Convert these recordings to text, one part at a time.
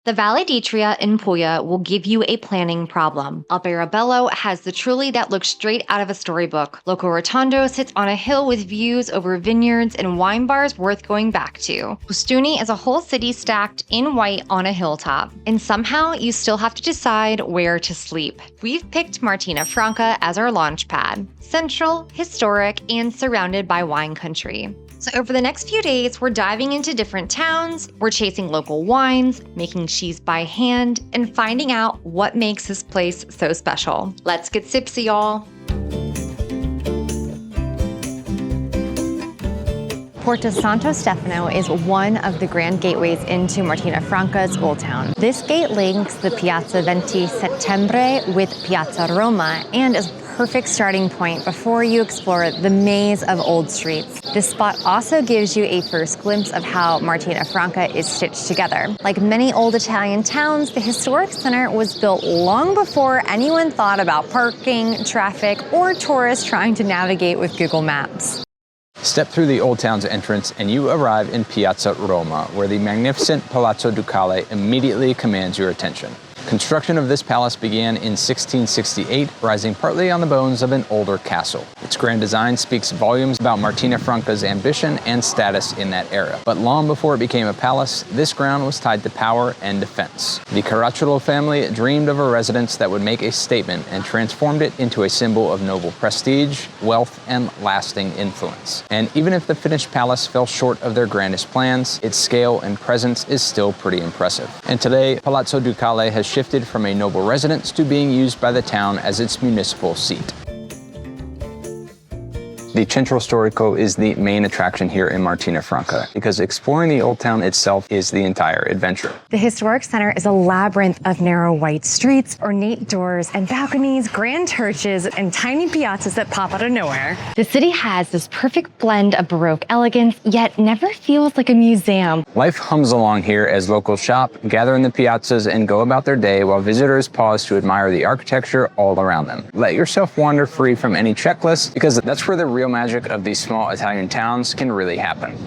The Valle in Puglia will give you a planning problem. Alberobello has the trulli that looks straight out of a storybook. Locorotondo sits on a hill with views over vineyards and wine bars worth going back to. Ostuni is a whole city stacked in white on a hilltop. And somehow you still have to decide where to sleep. We've picked Martina Franca as our launch pad. Central, historic, and surrounded by wine country. So over the next few days, we're diving into different towns, we're chasing local wines, making cheese by hand, and finding out what makes this place so special. Let's get tipsy, y'all. Porto Santo Stefano is one of the grand gateways into Martina Franca's Old Town. This gate links the Piazza 20 Settembre with Piazza Roma and is a perfect starting point before you explore the maze of old streets. This spot also gives you a first glimpse of how Martina Franca is stitched together. Like many old Italian towns, the historic center was built long before anyone thought about parking, traffic, or tourists trying to navigate with Google Maps. Step through the Old Town's entrance and you arrive in Piazza Roma, where the magnificent Palazzo Ducale immediately commands your attention. Construction of this palace began in 1668, rising partly on the bones of an older castle. Its grand design speaks volumes about Martina Franca's ambition and status in that era. But long before it became a palace, this ground was tied to power and defense. The Caracciolo family dreamed of a residence that would make a statement and transformed it into a symbol of noble prestige, wealth, and lasting influence. And even if the finished palace fell short of their grandest plans, its scale and presence is still pretty impressive. And today, Palazzo Ducale has shifted from a noble residence to being used by the town as its municipal seat. The Centro Storico is the main attraction here in Martina Franca because exploring the old town itself is the entire adventure. The historic center is a labyrinth of narrow white streets, ornate doors and balconies, grand churches, and tiny piazzas that pop out of nowhere. The city has this perfect blend of Baroque elegance, yet never feels like a museum. Life hums along here as locals shop, gather in the piazzas, and go about their day while visitors pause to admire the architecture all around them. Let yourself wander free from any checklist because that's where the real magic of these small Italian towns can really happen.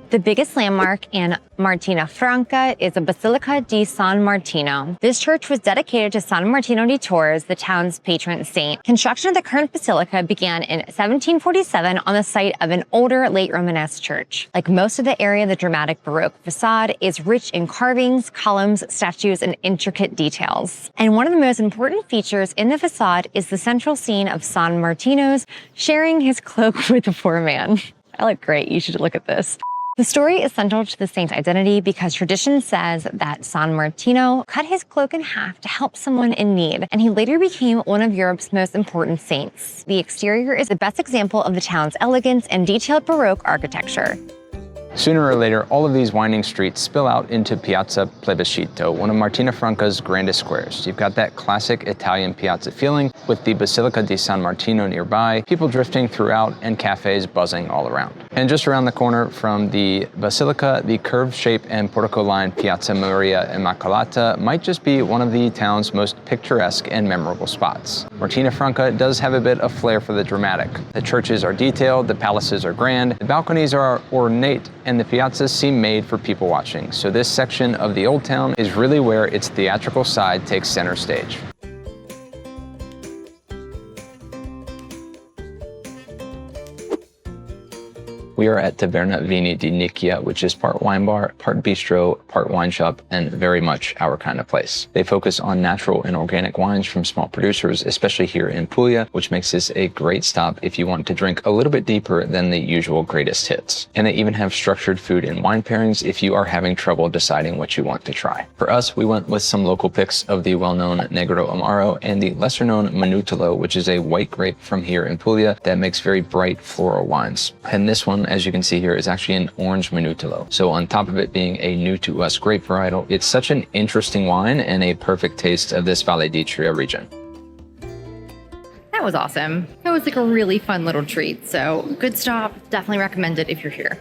The biggest landmark in Martina Franca is the Basilica di San Martino. This church was dedicated to San Martino di Tours, the town's patron saint. Construction of the current basilica began in 1747 on the site of an older late Romanesque church. Like most of the area, the dramatic Baroque facade is rich in carvings, columns, statues, and intricate details. And one of the most important features in the facade is the central scene of San Martino's sharing his cloak with the poor man. I look great, you should look at this. The story is central to the saint's identity because tradition says that San Martino cut his cloak in half to help someone in need, and he later became one of Europe's most important saints. The exterior is the best example of the town's elegance and detailed Baroque architecture. Sooner or later, all of these winding streets spill out into Piazza Plebiscito, one of Martina Franca's grandest squares. You've got that classic Italian piazza feeling with the Basilica di San Martino nearby, people drifting throughout, and cafes buzzing all around. And just around the corner from the Basilica, the curved shape and portico-lined Piazza Maria Immacolata might just be one of the town's most picturesque and memorable spots. Martina Franca does have a bit of flair for the dramatic. The churches are detailed, the palaces are grand, the balconies are ornate, and the piazzas seem made for people watching. So this section of the Old Town is really where its theatrical side takes center stage. We are at Taverna Vini di Nicchia, which is part wine bar, part bistro, part wine shop, and very much our kind of place. They focus on natural and organic wines from small producers, especially here in Puglia, which makes this a great stop if you want to drink a little bit deeper than the usual greatest hits. And they even have structured food and wine pairings if you are having trouble deciding what you want to try. For us, we went with some local picks of the well-known Negro Amaro and the lesser-known Manutolo, which is a white grape from here in Puglia that makes very bright floral wines. And this one, as you can see here, is actually an orange Manutolo. So on top of it being a new to us grape varietal, it's such an interesting wine and a perfect taste of this Valle d'Itria region. That was awesome. That was like a really fun little treat. So good stop. Definitely recommend it if you're here.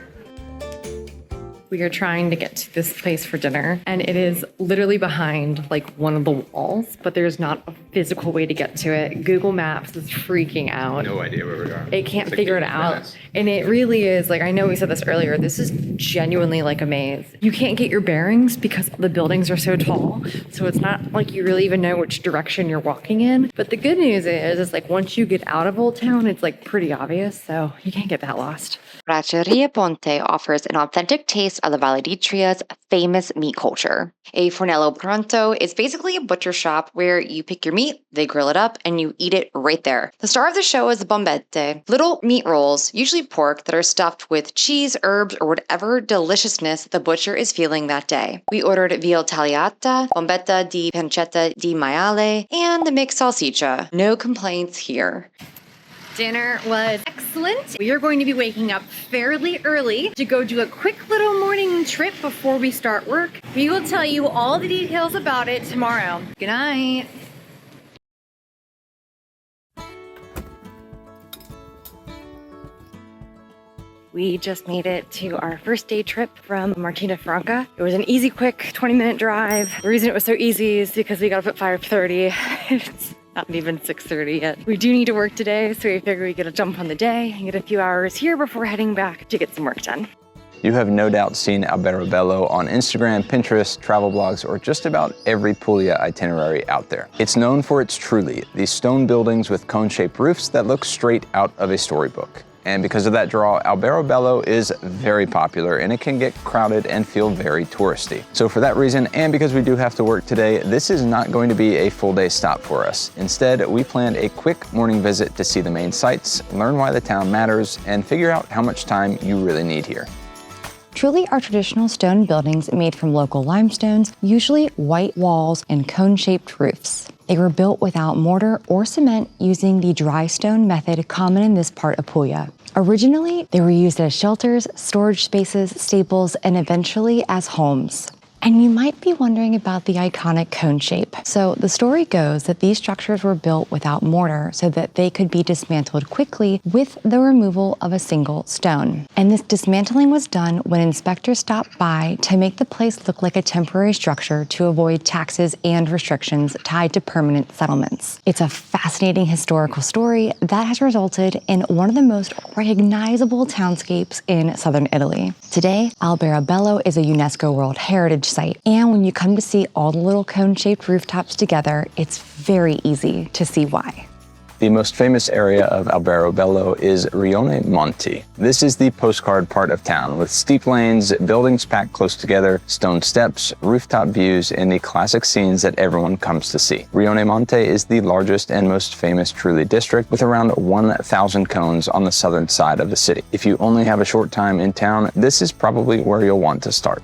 We are trying to get to this place for dinner, and it is literally behind like one of the walls, but there's not a physical way to get to it. Google Maps is freaking out. No idea where we are. It can't figure it out. And it really is, like, I know we said this earlier, this is genuinely like a maze. You can't get your bearings because the buildings are so tall. So it's not like you really even know which direction you're walking in. But the good news is like once you get out of Old Town, it's like pretty obvious. So you can't get that lost. Bracceria Ponte offers an authentic taste of the Valle d'Istria's famous meat culture. A fornello pronto is basically a butcher shop where you pick your meat, they grill it up, and you eat it right there. The star of the show is bombette, little meat rolls, usually pork, that are stuffed with cheese, herbs, or whatever deliciousness the butcher is feeling that day. We ordered veal tagliata, bombetta di pancetta di maiale, and the mixed salsiccia. No complaints here. Dinner was excellent. We are going to be waking up fairly early to go do a quick little morning trip before we start work. We will tell you all the details about it tomorrow. Good night. We just made it to our first day trip from Martina Franca. It was an easy, quick 20-minute drive. The reason it was so easy is because we got up at 5:30. It's not even 6:30 yet. We do need to work today, so we figure we get a jump on the day and get a few hours here before heading back to get some work done. You have no doubt seen Alberobello on Instagram, Pinterest, travel blogs, or just about every Puglia itinerary out there. It's known for its trulli, these stone buildings with cone-shaped roofs that look straight out of a storybook. And because of that draw, Alberobello is very popular and it can get crowded and feel very touristy. So for that reason, and because we do have to work today, this is not going to be a full day stop for us. Instead, we planned a quick morning visit to see the main sights, learn why the town matters, and figure out how much time you really need here. Trulli are traditional stone buildings made from local limestones, usually white walls and cone-shaped roofs. They were built without mortar or cement using the dry stone method common in this part of Puglia. Originally, they were used as shelters, storage spaces, stables, and eventually as homes. And you might be wondering about the iconic cone shape. So the story goes that these structures were built without mortar so that they could be dismantled quickly with the removal of a single stone. And this dismantling was done when inspectors stopped by to make the place look like a temporary structure to avoid taxes and restrictions tied to permanent settlements. It's a fascinating historical story that has resulted in one of the most recognizable townscapes in southern Italy. Today, Alberobello is a UNESCO World Heritage Site, and when you come to see all the little cone-shaped rooftops together, it's very easy to see why. The most famous area of Alberobello is Rione Monti. This is the postcard part of town with steep lanes, buildings packed close together, stone steps, rooftop views, and the classic scenes that everyone comes to see. Rione Monti is the largest and most famous trulli district with around 1,000 cones on the southern side of the city. If you only have a short time in town, this is probably where you'll want to start.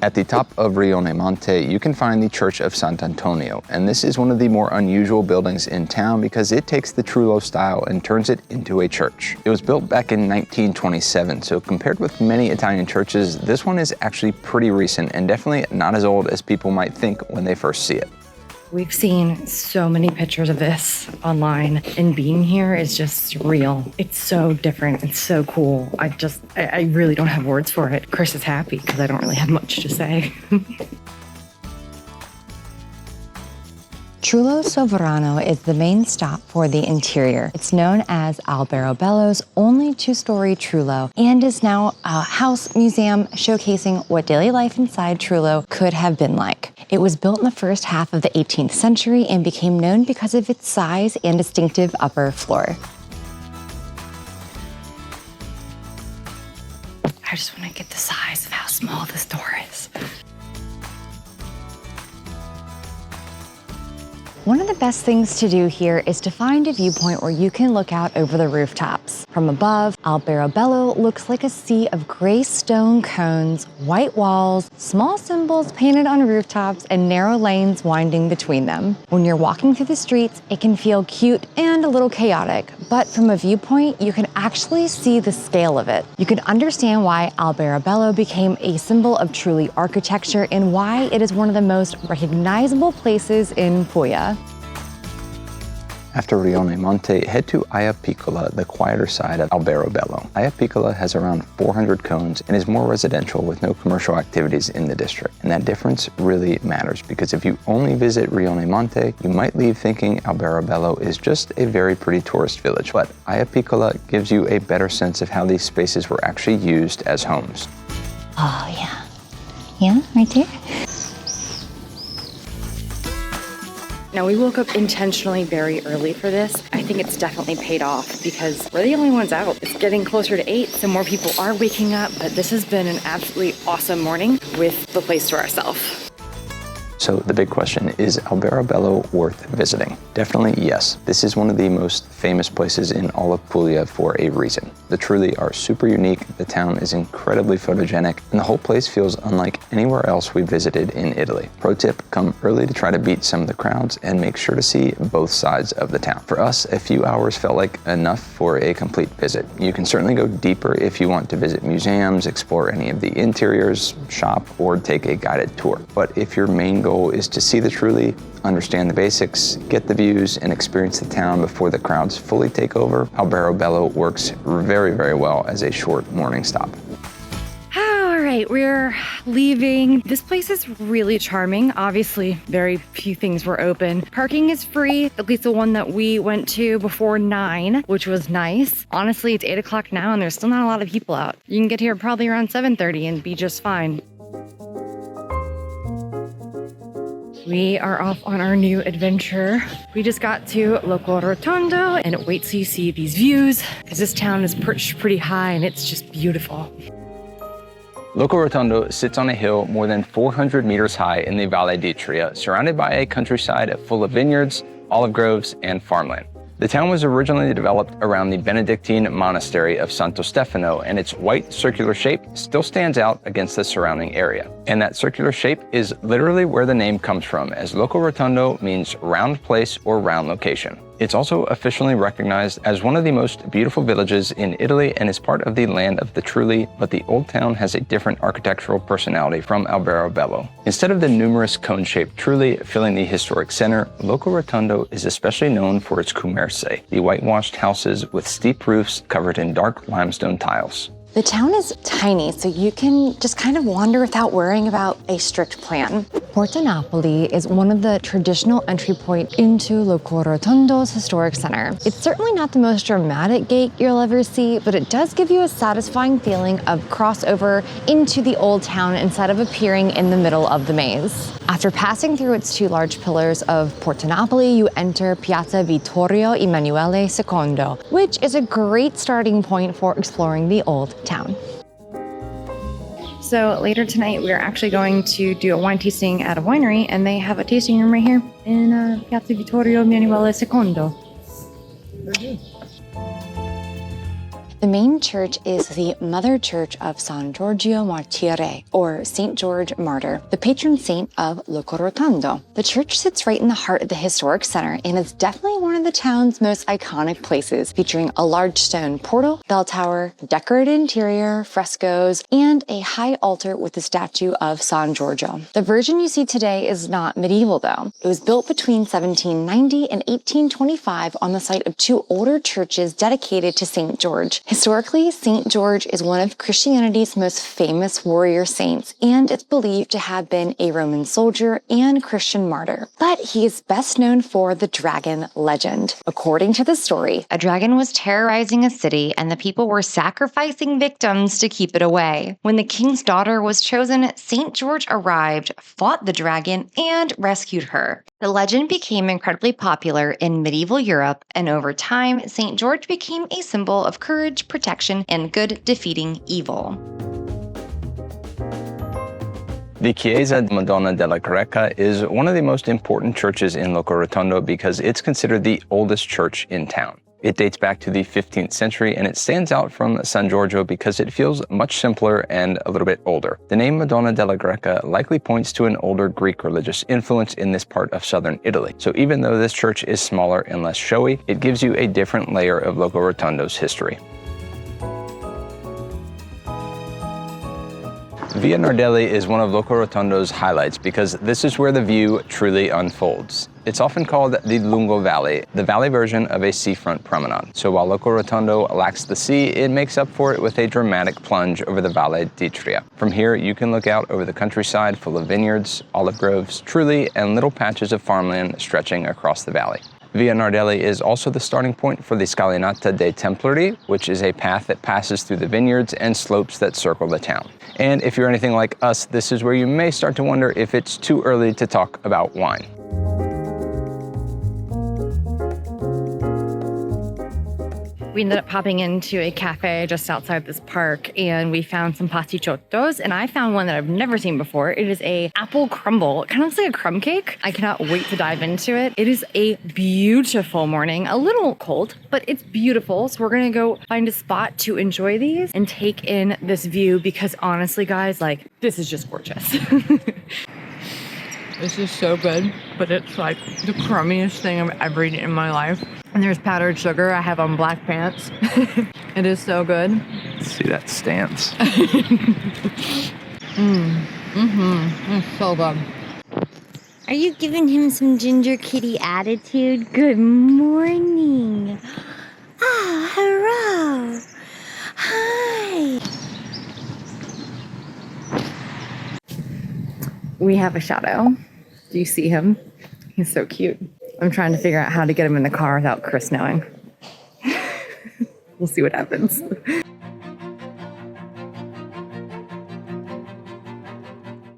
At the top of Rione Monti, you can find the Church of Sant'Antonio, and this is one of the more unusual buildings in town because it takes the Trullo style and turns it into a church. It was built back in 1927, so compared with many Italian churches, this one is actually pretty recent and definitely not as old as people might think when they first see it. We've seen so many pictures of this online, and being here is just surreal. It's so different. It's so cool. I really don't have words for it. Chris is happy because I don't really have much to say. Trullo Sovrano is the main stop for the interior. It's known as Alberobello's only two-story Trullo and is now a house museum showcasing what daily life inside Trullo could have been like. It was built in the first half of the 18th century and became known because of its size and distinctive upper floor. I just want to get the size of how small this door is. One of the best things to do here is to find a viewpoint where you can look out over the rooftops. From above, Alberobello looks like a sea of gray stone cones, white walls, small symbols painted on rooftops, and narrow lanes winding between them. When you're walking through the streets, it can feel cute and a little chaotic, but from a viewpoint, you can actually see the scale of it. You can understand why Alberobello became a symbol of Trulli architecture and why it is one of the most recognizable places in Puglia. After Rione Monte, head to Aya Piccola, the quieter side of Alberobello. Aya Piccola has around 400 cones and is more residential with no commercial activities in the district. And that difference really matters because if you only visit Rione Monte, you might leave thinking Alberobello is just a very pretty tourist village. But Aya Piccola gives you a better sense of how these spaces were actually used as homes. Oh, yeah. Yeah, right there. Now, we woke up intentionally very early for this. I think it's definitely paid off because we're the only ones out. It's getting closer to 8, so more people are waking up, but this has been an absolutely awesome morning with the place to ourselves. So the big question, is Alberobello worth visiting? Definitely yes. This is one of the most famous places in all of Puglia for a reason. The trulli are super unique, the town is incredibly photogenic, and the whole place feels unlike anywhere else we visited in Italy. Pro tip, come early to try to beat some of the crowds and make sure to see both sides of the town. For us, a few hours felt like enough for a complete visit. You can certainly go deeper if you want to visit museums, explore any of the interiors, shop, or take a guided tour. But if your main goal is to see the trulli, understand the basics, get the views, and experience the town before the crowds fully take over, Alberobello works very, very well as a short morning stop. All right, we're leaving. This place is really charming. Obviously, very few things were open. Parking is free, at least the one that we went to before 9, which was nice. Honestly, it's 8 o'clock now and there's still not a lot of people out. You can get here probably around 7:30 and be just fine. We are off on our new adventure. We just got to Locorotondo, and wait till you see these views, because this town is perched pretty high and it's just beautiful. Locorotondo sits on a hill more than 400 meters high in the Valle d'Itria, surrounded by a countryside full of vineyards, olive groves, and farmland. The town was originally developed around the Benedictine monastery of Santo Stefano, and its white circular shape still stands out against the surrounding area. And that circular shape is literally where the name comes from, as Locorotondo means round place or round location. It's also officially recognized as one of the most beautiful villages in Italy and is part of the land of the trulli, but the old town has a different architectural personality from Alberobello. Instead of the numerous cone-shaped trulli filling the historic center, Locorotondo is especially known for its commerce, the whitewashed houses with steep roofs covered in dark limestone tiles. The town is tiny, so you can just kind of wander without worrying about a strict plan. Porta Napoli is one of the traditional entry points into Locorotondo's historic center. It's certainly not the most dramatic gate you'll ever see, but it does give you a satisfying feeling of crossover into the old town instead of appearing in the middle of the maze. After passing through its 2 large pillars of Porta Napoli, you enter Piazza Vittorio Emanuele II, which is a great starting point for exploring the old town. So later tonight, we're actually going to do a wine tasting at a winery, and they have a tasting room right here in Piazza Vittorio Emanuele II. The main church is the Mother Church of San Giorgio Martire, or St. George Martyr, the patron saint of Locorotondo. The church sits right in the heart of the historic center and is definitely one of the town's most iconic places, featuring a large stone portal, bell tower, decorated interior, frescoes, and a high altar with a statue of San Giorgio. The version you see today is not medieval though. It was built between 1790 and 1825 on the site of 2 older churches dedicated to St. George. Historically, St. George is one of Christianity's most famous warrior saints, and it's believed to have been a Roman soldier and Christian martyr. But he is best known for the dragon legend. According to the story, a dragon was terrorizing a city, and the people were sacrificing victims to keep it away. When the king's daughter was chosen, St. George arrived, fought the dragon, and rescued her. The legend became incredibly popular in medieval Europe, and over time, St. George became a symbol of courage, protection, and good defeating evil. The Chiesa Madonna della Greca is one of the most important churches in Locorotondo because it's considered the oldest church in town. It dates back to the 15th century, and it stands out from San Giorgio because it feels much simpler and a little bit older. The name Madonna della Greca likely points to an older Greek religious influence in this part of southern Italy. So even though this church is smaller and less showy, it gives you a different layer of Locorotondo's history. Via Nardelli is one of Locorotondo's highlights because this is where the view truly unfolds. It's often called the Lungo Valley, the valley version of a seafront promenade. So while Locorotondo lacks the sea, it makes up for it with a dramatic plunge over the Valle d'Itria. From here, you can look out over the countryside full of vineyards, olive groves, trulli, and little patches of farmland stretching across the valley. Via Nardelli is also the starting point for the Scalinata dei Templari, which is a path that passes through the vineyards and slopes that circle the town. And if you're anything like us, this is where you may start to wonder if it's too early to talk about wine. We ended up popping into a cafe just outside this park and we found some pasticciottos, and I found one that I've never seen before. It is a apple crumble. It kind of looks like a crumb cake. I cannot wait to dive into it. It is a beautiful morning, a little cold, but it's beautiful. So we're gonna go find a spot to enjoy these and take in this view because honestly, guys, like this is just gorgeous. This is so good, but it's like the crummiest thing I've ever eaten in my life. And there's powdered sugar I have on black pants. It is so good. See that stance. It's so good. Are you giving him some ginger kitty attitude? Good morning. Ah, hello. Hi. We have a shadow. Do you see him? He's so cute. I'm trying to figure out how to get him in the car without Chris knowing. We'll see what happens.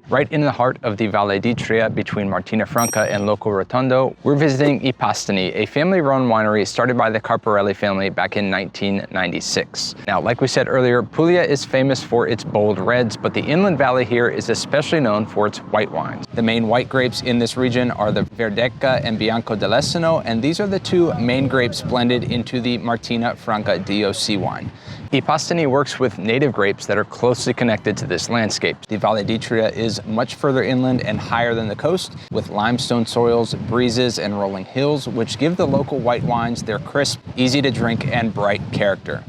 Right in the heart of the Valle d'Itria between Martina Franca and Locorotondo, we're visiting I Pastini, a family-run winery started by the Carparelli family back in 1996. Now, like we said earlier, Puglia is famous for its bold reds, but the inland valley here is especially known for its white wines. The main white grapes in this region are the Verdecca and Bianco dell'Estano, and these are the two main grapes blended into the Martina Franca DOC wine. I Pastini works with native grapes that are closely connected to this landscape. The Valle d'Itria is much further inland and higher than the coast, with limestone soils, breezes, and rolling hills, which give the local white wines their crisp, easy to drink, and bright character.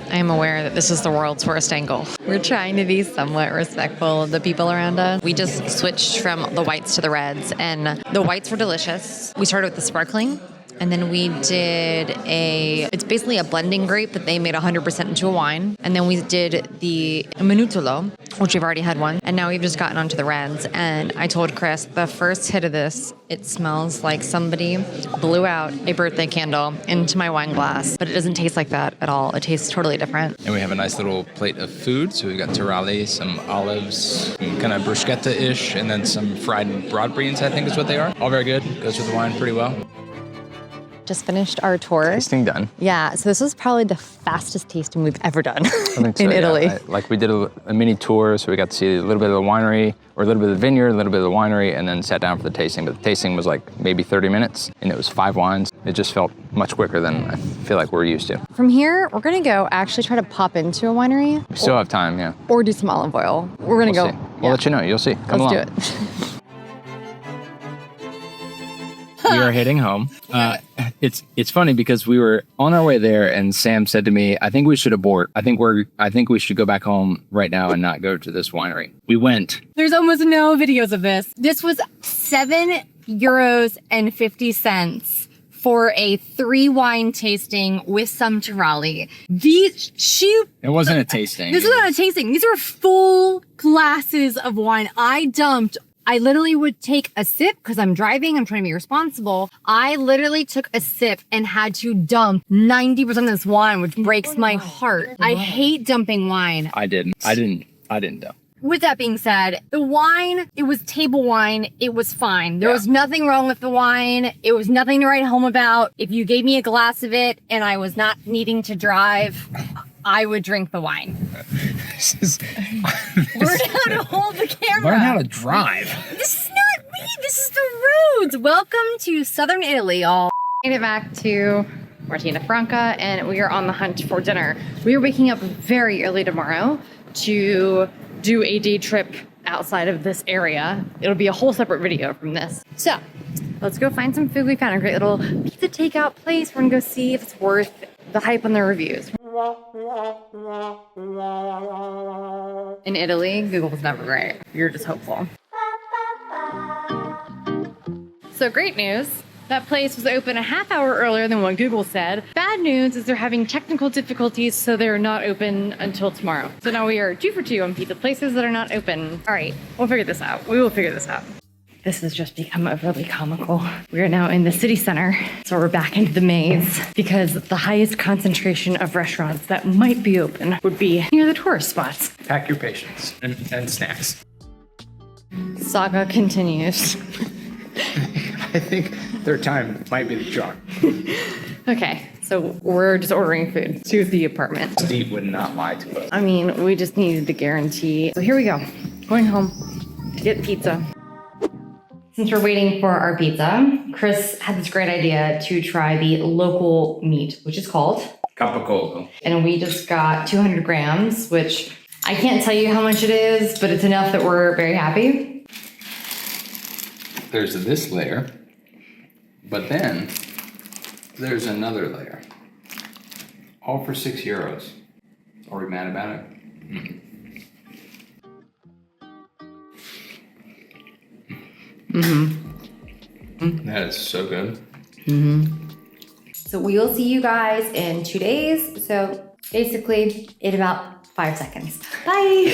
I am aware that this is the world's worst angle. We're trying to be somewhat respectful of the people around us. We just switched from the whites to the reds, and the whites were delicious. We started with the sparkling, and then we did it's basically a blending grape that they made 100% into a wine. And then we did the Minutolo, which we've already had one. And now we've just gotten onto the reds. And I told Chris, the first hit of this, it smells like somebody blew out a birthday candle into my wine glass. But it doesn't taste like that at all. It tastes totally different. And we have a nice little plate of food. So we've got taralli, some olives, kind of bruschetta-ish, and then some fried broad beans, I think is what they are. All very good. Goes with the wine pretty well. Just finished our tour. Tasting done. Yeah, so this was probably the fastest tasting we've ever done I think so, in yeah. Italy. Like we did a mini tour, so we got to see a little bit of the winery, or a little bit of the vineyard, a little bit of the winery, and then sat down for the tasting. But the tasting was like maybe 30 minutes, and it was 5 wines. It just felt much quicker than I feel like we're used to. From here, we're gonna go actually try to pop into a winery. We still have time, yeah. Or do some olive oil. We're gonna We'll go. see. We'll let you know. You'll see. Come Let's along. do it. We are heading home. It's funny because we were on our way there, and Sam said to me, "I think we should abort. I think we should go back home right now and not go to this winery." We went. There's almost no videos of this. This was €7.50 for a 3 wine tasting with some taralli. It wasn't a tasting. This is not a tasting. These are full glasses of wine. I literally would take a sip because I'm driving. I'm trying to be responsible. I literally took a sip and had to dump 90% of this wine, which breaks my heart. I hate dumping wine. I didn't dump. With that being said, the wine, it was table wine. It was fine. There was nothing wrong with the wine. It was nothing to write home about. If you gave me a glass of it and I was not needing to drive, I would drink the wine. Learn how to hold the camera. Learn how to drive. This is not me. This is the roads. Welcome to southern Italy, y'all. Made it back to Martina Franca, and we are on the hunt for dinner. We are waking up very early tomorrow to do a day trip outside of this area. It'll be a whole separate video from this. So let's go find some food. We found a great little pizza takeout place. We're gonna go see if it's worth the hype on the reviews. In Italy, Google's never great. You're just hopeful. So great news. That place was open a half hour earlier than what Google said. Bad news is they're having technical difficulties, so they're not open until tomorrow. So now we are 2 for 2 on pizza places that are not open. All right, we'll figure this out. We will figure this out. This has just become overly comical. We are now in the city center, so we're back into the maze because the highest concentration of restaurants that might be open would be near the tourist spots. Pack your patience and snacks. Saga continues. I think third time might be the charm. Okay, so we're just ordering food to the apartment. Steve would not lie to us. I mean, we just needed the guarantee. So here we go, going home to get pizza. Since we're waiting for our pizza, Chris had this great idea to try the local meat, which is called Capicola. And we just got 200 grams, which I can't tell you how much it is, but it's enough that we're very happy. There's this layer, but then there's another layer. All for €6. Are we mad about it? That is so good. So we will see you guys in 2 days. So basically in about 5 seconds. Bye.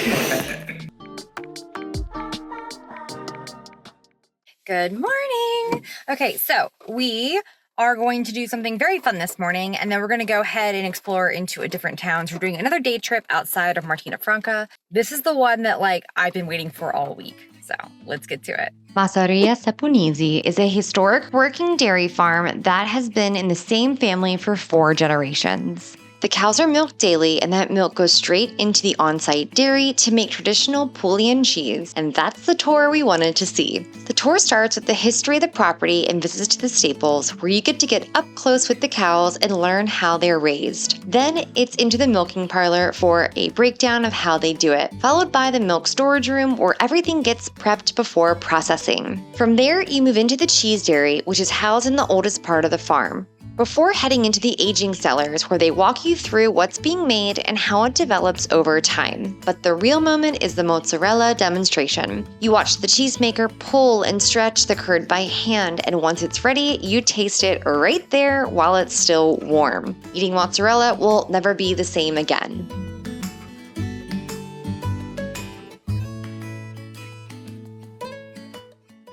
Good morning. Okay, so we are going to do something very fun this morning, and then we're going to go ahead and explore into a different town. So we're doing another day trip outside of Martina Franca. This is the one that I've been waiting for all week. So let's get to it. Massaria Sapunisi is a historic working dairy farm that has been in the same family for 4 generations. The cows are milked daily, and that milk goes straight into the on-site dairy to make traditional Puglian cheese, and that's the tour we wanted to see. The tour starts with the history of the property and visits to the stables, where you get to get up close with the cows and learn how they're raised. Then it's into the milking parlor for a breakdown of how they do it, followed by the milk storage room where everything gets prepped before processing. From there, you move into the cheese dairy, which is housed in the oldest part of the farm, before heading into the aging cellars where they walk you through what's being made and how it develops over time. But the real moment is the mozzarella demonstration. You watch the cheesemaker pull and stretch the curd by hand, and once it's ready, you taste it right there while it's still warm. Eating mozzarella will never be the same again.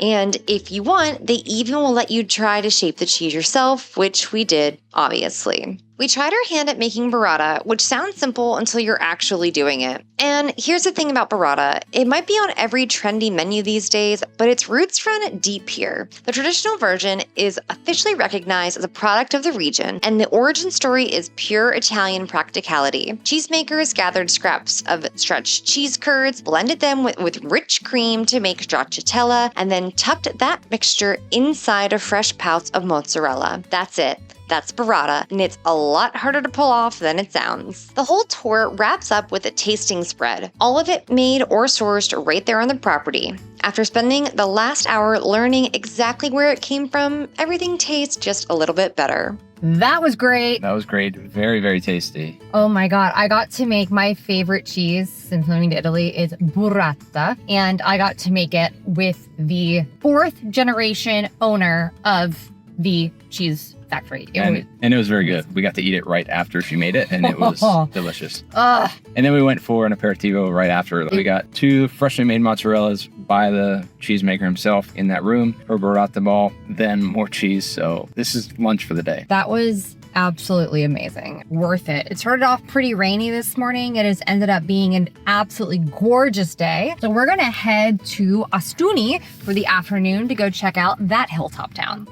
And if you want, they even will let you try to shape the cheese yourself, which we did, obviously. We tried our hand at making burrata, which sounds simple until you're actually doing it. And here's the thing about burrata. It might be on every trendy menu these days, but its roots run deep here. The traditional version is officially recognized as a product of the region, and the origin story is pure Italian practicality. Cheesemakers gathered scraps of stretched cheese curds, blended them with rich cream to make stracciatella, and then tucked that mixture inside of fresh pouts of mozzarella. That's it. That's burrata, and it's a lot harder to pull off than it sounds. The whole tour wraps up with a tasting spread, all of it made or sourced right there on the property. After spending the last hour learning exactly where it came from, everything tastes just a little bit better. That was great. That was great. Very, very tasty. Oh my God. I got to make my favorite cheese since moving to Italy is burrata. And I got to make it with the 4th generation owner of the cheese factory. And it was very good. We got to eat it right after she made it, and it was delicious. And then we went for an aperitivo right after. We got 2 freshly made mozzarellas by the cheesemaker himself in that room, her burrata ball, then more cheese. So this is lunch for the day. That was absolutely amazing. Worth it. It started off pretty rainy this morning. It has ended up being an absolutely gorgeous day. So we're going to head to Ostuni for the afternoon to go check out that hilltop town.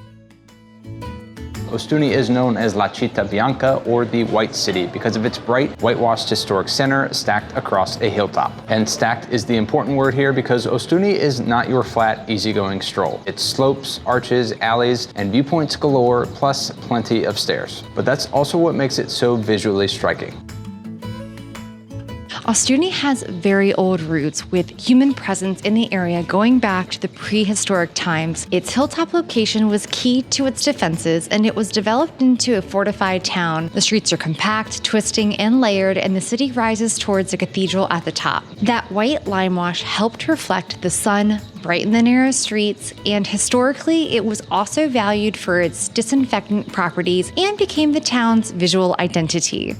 Ostuni is known as La Città Bianca, or the White City, because of its bright, whitewashed historic center stacked across a hilltop. And stacked is the important word here because Ostuni is not your flat, easygoing stroll. It's slopes, arches, alleys, and viewpoints galore, plus plenty of stairs. But that's also what makes it so visually striking. Ostuni has very old roots with human presence in the area going back to the prehistoric times. Its hilltop location was key to its defenses, and it was developed into a fortified town. The streets are compact, twisting, and layered, and the city rises towards the cathedral at the top. That white lime wash helped reflect the sun, brighten the narrow streets, and historically it was also valued for its disinfectant properties and became the town's visual identity.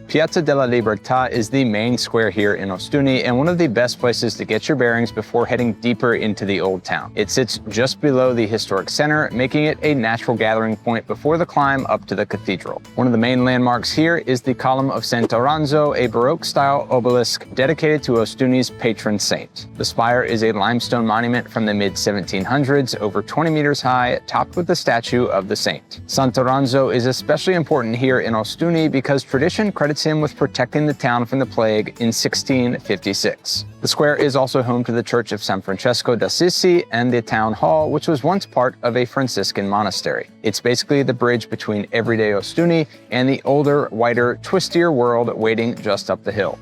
Piazza della Libertà is the main square here in Ostuni and one of the best places to get your bearings before heading deeper into the old town. It sits just below the historic center, making it a natural gathering point before the climb up to the cathedral. One of the main landmarks here is the Column of Sant'Oranzo, a Baroque-style obelisk dedicated to Ostuni's patron saint. The spire is a limestone monument from the mid-1700s, over 20 meters high, topped with the statue of the saint. Sant'Oranzo is especially important here in Ostuni because tradition credits him with protecting the town from the plague in 1656. The square is also home to the Church of San Francesco d'Assisi and the town hall, which was once part of a Franciscan monastery. It's basically the bridge between everyday Ostuni and the older, whiter, twistier world waiting just up the hill.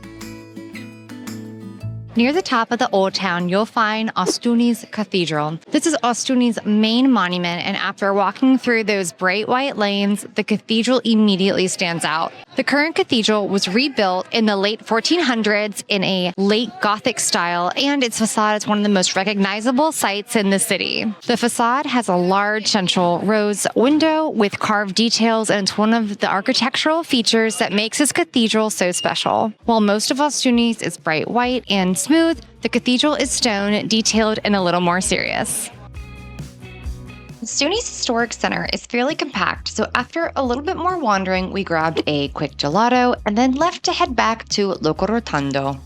Near the top of the old town, you'll find Ostuni's Cathedral. This is Ostuni's main monument, and after walking through those bright white lanes, the cathedral immediately stands out. The current cathedral was rebuilt in the late 1400s in a late Gothic style, and its facade is one of the most recognizable sights in the city. The facade has a large central rose window with carved details, and it's one of the architectural features that makes this cathedral so special. While most of Ostuni's is bright white and smooth, the cathedral is stone, detailed, and a little more serious. Ostuni's historic center is fairly compact, so after a little bit more wandering, we grabbed a quick gelato and then left to head back to Locorotondo.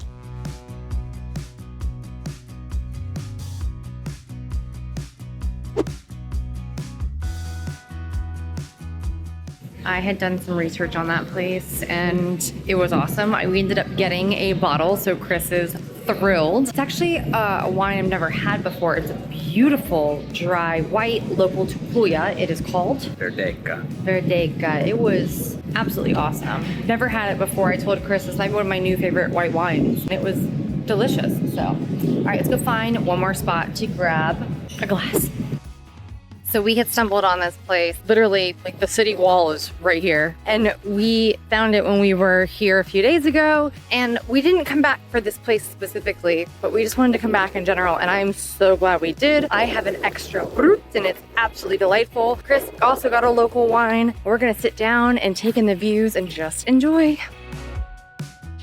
I had done some research on that place and it was awesome. We ended up getting a bottle, so Chris is thrilled. It's actually a wine I've never had before. It's a beautiful, dry, white, local to Puglia. It is called Verdega. It was absolutely awesome. Never had it before. I told Chris it's like one of my new favorite white wines. It was delicious. So, all right, let's go find one more spot to grab a glass. So we had stumbled on this place, literally like the city wall is right here. And we found it when we were here a few days ago. And we didn't come back for this place specifically, but we just wanted to come back in general. And I'm so glad we did. I have an extra brut and it's absolutely delightful. Chris also got a local wine. We're gonna sit down and take in the views and just enjoy.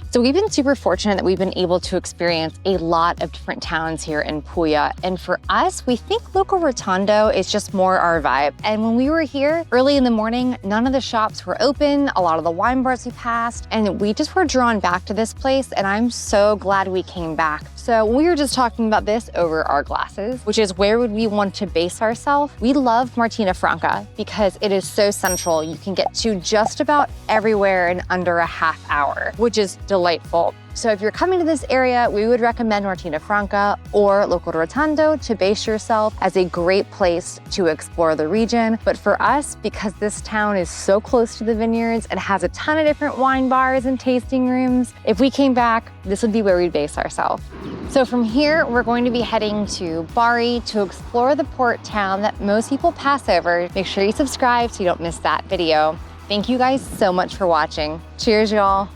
So we've been super fortunate that we've been able to experience a lot of different towns here in Puglia. And for us, we think Locorotondo is just more our vibe. And when we were here early in the morning, none of the shops were open, a lot of the wine bars we passed, and we just were drawn back to this place. And I'm so glad we came back. So we were just talking about this over our glasses, which is where would we want to base ourselves? We love Martina Franca because it is so central. You can get to just about everywhere in under a half hour, which is delightful. So if you're coming to this area, we would recommend Martina Franca or Locorotondo to base yourself as a great place to explore the region. But for us, because this town is so close to the vineyards and has a ton of different wine bars and tasting rooms, if we came back, this would be where we'd base ourselves. So from here, we're going to be heading to Bari to explore the port town that most people pass over. Make sure you subscribe so you don't miss that video. Thank you guys so much for watching. Cheers, y'all.